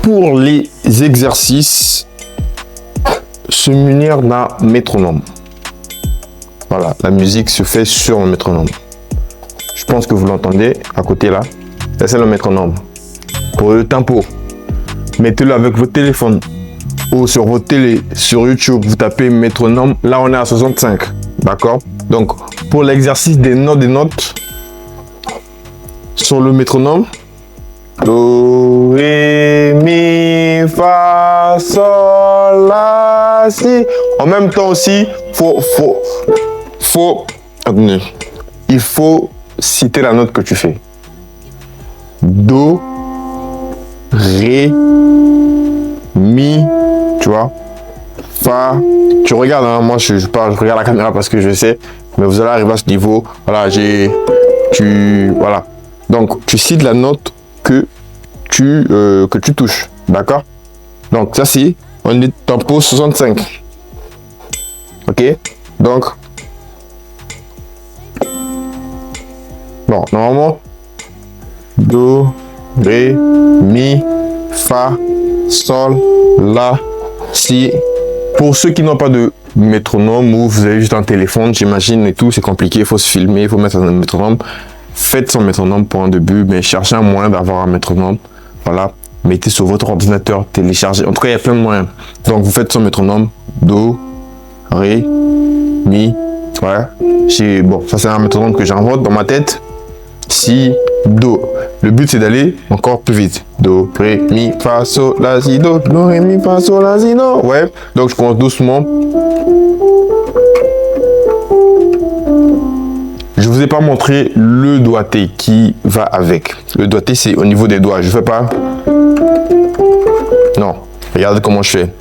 pour les exercices, se munir d'un métronome. Voilà, la musique se fait sur le métronome. Je pense que vous l'entendez à côté là. Ça, c'est le métronome. Pour le tempo, mettez-le avec votre téléphone ou sur votre télé, sur YouTube, vous tapez métronome. Là, on est à 65. D'accord? Donc, pour l'exercice des notes sur le métronome, do, ré, mi, fa, sol, la, si. En même temps aussi, il faut citer la note que tu fais. Do, ré, mi, tu vois, fa. Tu regardes, hein, moi je regarde la caméra parce que je sais, mais vous allez arriver à ce niveau. Voilà, voilà. Donc tu cites la note que tu touches, d'accord? Donc ça c'est, on est tempo 65. Ok, donc bon, normalement do, ré, mi, fa, sol, la, si. Pour ceux qui n'ont pas de métronome ou vous avez juste un téléphone, j'imagine, et tout, c'est compliqué, il faut se filmer, il faut mettre un métronome. Faites son métronome pour un début, mais cherchez un moyen d'avoir un métronome. Voilà, mettez sur votre ordinateur, téléchargez. En tout cas, il y a plein de moyens. Donc, vous faites son métronome, do, ré, mi. Ouais, bon, ça c'est un métronome que j'invente dans ma tête. Si, do. Le but c'est d'aller encore plus vite. Do, ré, mi, fa, sol, la, si, do. Do, ré, mi, fa, sol, la, si, do. Ouais, donc je commence doucement. Je vous ai pas montré le doigté qui va avec. Le doigté c'est au niveau des doigts. Je fais pas. Non, regardez comment je fais.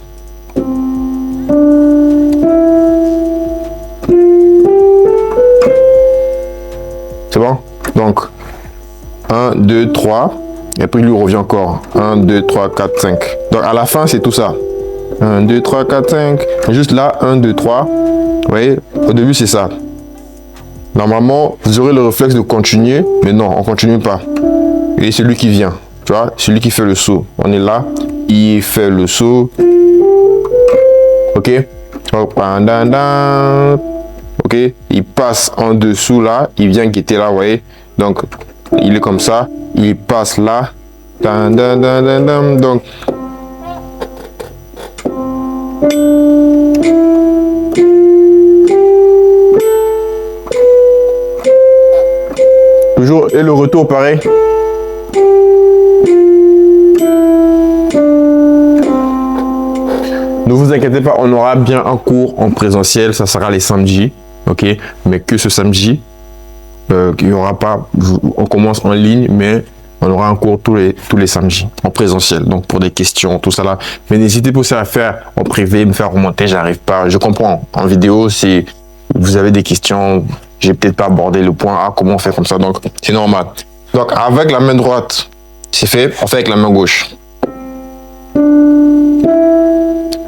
C'est bon? Donc, 1, 2, 3. Et puis, lui revient encore. 1, 2, 3, 4, 5. Donc, à la fin, c'est tout ça. 1, 2, 3, 4, 5. Juste là, 1, 2, 3. Vous voyez? Au début, c'est ça. Normalement, vous aurez le réflexe de continuer. Mais non, on ne continue pas. Et c'est lui qui vient. Tu vois? Celui qui fait le saut. On est là. Il fait le saut. Ok? Ok? Il passe en dessous là. Il vient guetter là, vous voyez? Donc, il est comme ça, il passe là, donc toujours, et le retour pareil. Ne vous inquiétez pas, on aura bien un cours en présentiel, ça sera les samedis, ok, mais que ce samedi. Il y aura pas, on commence en ligne, mais on aura un cours tous les samedis en présentiel. Donc pour des questions, tout ça là. Mais n'hésitez pas aussi à faire en privé, me faire remonter, j'arrive pas. Je comprends. En vidéo, si vous avez des questions, j'ai peut-être pas abordé le point. Ah, comment on fait comme ça? Donc c'est normal. Donc avec la main droite, c'est fait. On fait avec la main gauche. Non,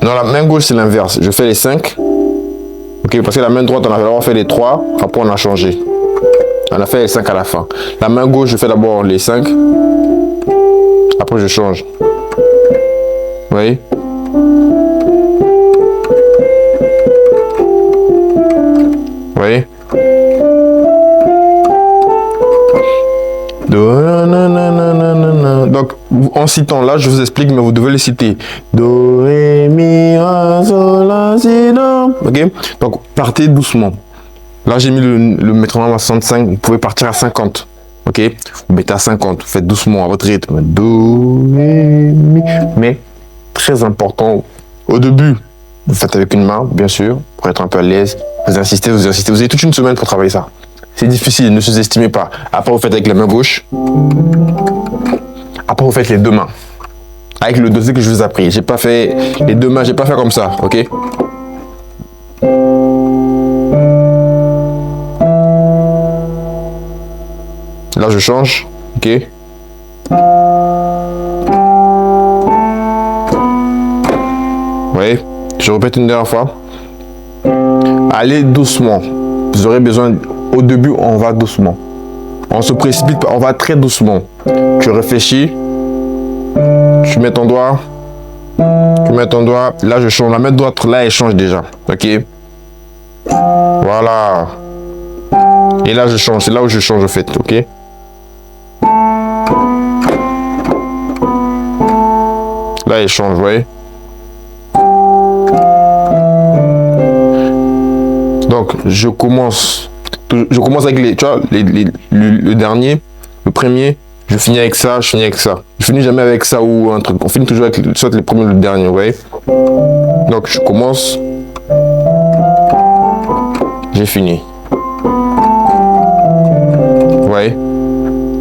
la main gauche c'est l'inverse. Je fais les 5. Ok, parce que la main droite on a d'abord fait les 3. Après on a changé. On a fait les 5 à la fin. La main gauche, je fais d'abord les 5. Après, je change. Vous voyez? Vous voyez? Donc, en citant là, je vous explique, mais vous devez les citer. Do, ré, mi, fa, sol, la, si, do. Ok? Donc, partez doucement. Là, j'ai mis le métronome à 65. Vous pouvez partir à 50. Ok? Vous mettez à 50. Vous faites doucement à votre rythme. Do, ré, mi. Mais, très important, au début, vous faites avec une main, bien sûr, pour être un peu à l'aise. Vous insistez, vous insistez. Vous avez toute une semaine pour travailler ça. C'est difficile, ne sous-estimez pas. Après, vous faites avec la main gauche. Après, vous faites les deux mains. Avec le dossier que je vous ai appris. J'ai pas fait les deux mains, j'ai pas fait comme ça. Ok? Là, je change. Ok? Oui. Je répète une dernière fois. Allez doucement. Vous aurez besoin... Au début, on va doucement. On se précipite pas, on va très doucement. Tu réfléchis. tu mets ton doigt. Tu mets ton doigt. Là, je change. La main droite, là, elle change déjà. Ok. Voilà. Et là, je change. C'est là où je change, en fait. Ok. Là, elle change, vous voyez. Donc, je commence avec les, tu vois, le dernier, le premier, je finis avec ça, je finis avec ça. Je finis jamais avec ça ou un truc. On finit toujours avec soit les premiers ou le dernier, vous voyez. Donc, je commence. J'ai fini. Vous voyez.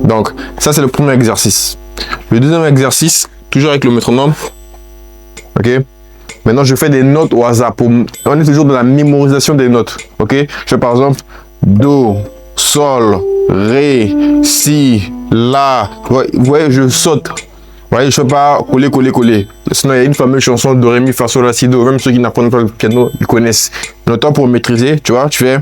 Donc, ça, c'est le premier exercice. Le deuxième exercice, toujours avec le métronome. Ok. Maintenant, je fais des notes au hasard. On est toujours dans la mémorisation des notes. Ok. Je fais par exemple Do, Sol, Ré, Si, La. Vous voyez, je saute. Vous voyez, je ne fais pas coller, coller, coller. Sinon, il y a une fameuse chanson de Ré, Mi, Fa, Sol, La, Si, Do. Même ceux qui n'apprennent pas le piano, ils connaissent. Notamment pour maîtriser, tu vois, tu fais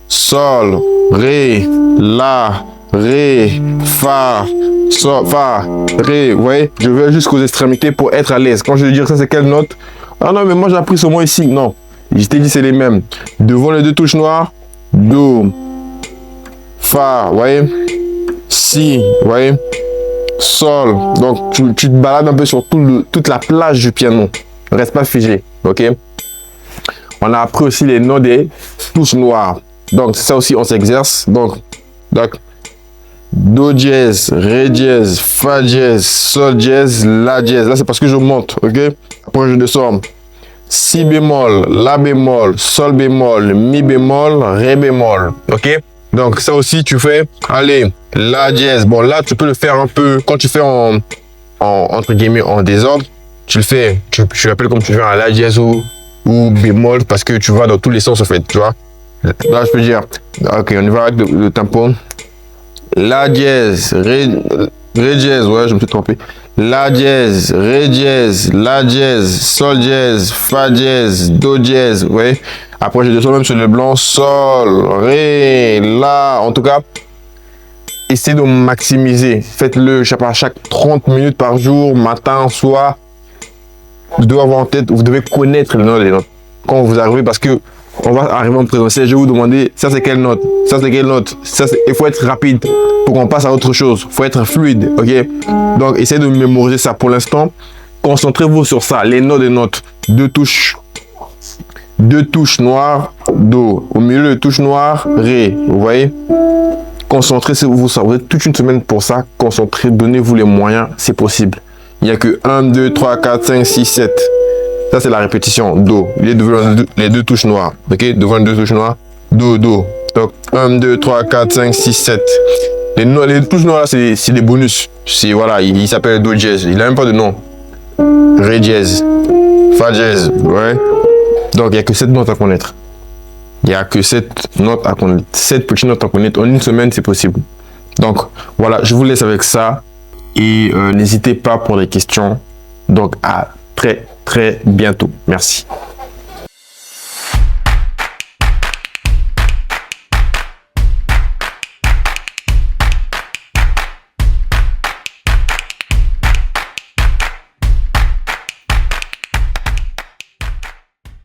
Sol, Ré, La, Ré, Fa, Sol, Fa, Ré. Vous voyez, je vais jusqu'aux extrémités pour être à l'aise. Quand je veux dire ça, c'est quelle note? Ah non, mais moi j'ai appris ce mot ici. Non, je t'ai dit c'est les mêmes. Devant les deux touches noires, Do, Fa, vous voyez, Si, vous voyez, Sol. Donc tu te balades un peu sur toute la plage du piano. Reste pas figé, ok? On a appris aussi les notes des touches noires. Donc c'est ça aussi, on s'exerce. Donc, Do dièse, Ré dièse, Fa dièse, Sol dièse, La dièse. Là c'est parce que je monte, ok? Après je descends. Si bémol, La bémol, Sol bémol, Mi bémol, Ré bémol. Ok? Donc ça aussi tu fais, allez, La dièse. Bon là tu peux le faire un peu, quand tu fais entre guillemets en désordre, tu le fais, tu l'appelles comme tu veux, un La dièse ou bémol, parce que tu vas dans tous les sens en fait, tu vois. Là je peux dire, ok, on y va avec le tempo. La dièse, Ré dièse, ouais, je me suis trompé. La dièse, Ré dièse, La dièse, Sol dièse, Fa dièse, Do dièse, vous voyez. Après, je descends même sur le blanc, Sol, Ré, La. En tout cas, essayez de maximiser. Faites-le, je sais pas, chaque 30 minutes par jour, matin, soir. Vous devez avoir en tête, vous devez connaître les notes quand vous arrivez, parce que on va arriver en présentiel, je vais vous demander, ça c'est quelle note, ça c'est quelle note, il faut être rapide pour qu'on passe à autre chose, il faut être fluide, ok? Donc, essayez de mémoriser ça pour l'instant, concentrez-vous sur ça, les notes des notes, deux touches noires, Do, au milieu de touches noires, Ré, vous voyez? Concentrez-vous sur ça, vous avez toute une semaine pour ça, concentrez, donnez-vous les moyens, c'est possible. Il n'y a que 1, 2, 3, 4, 5, 6, 7. Ça, c'est la répétition. Do. Il est devant les deux touches noires. Ok? Devant les deux touches noires. Do, Do. Donc, 1, 2, 3, 4, 5, 6, 7. Les touches noires, c'est des bonus. Voilà, il s'appelle Do dièse. Il n'a même pas de nom. Ré dièse. Fa dièse. Ouais. Donc, il n'y a que 7 notes à connaître. Il n'y a que 7 notes à connaître. 7 petites notes à connaître. En une semaine, c'est possible. Donc, voilà, je vous laisse avec ça. Et n'hésitez pas pour des questions. Donc, à très bientôt. Merci.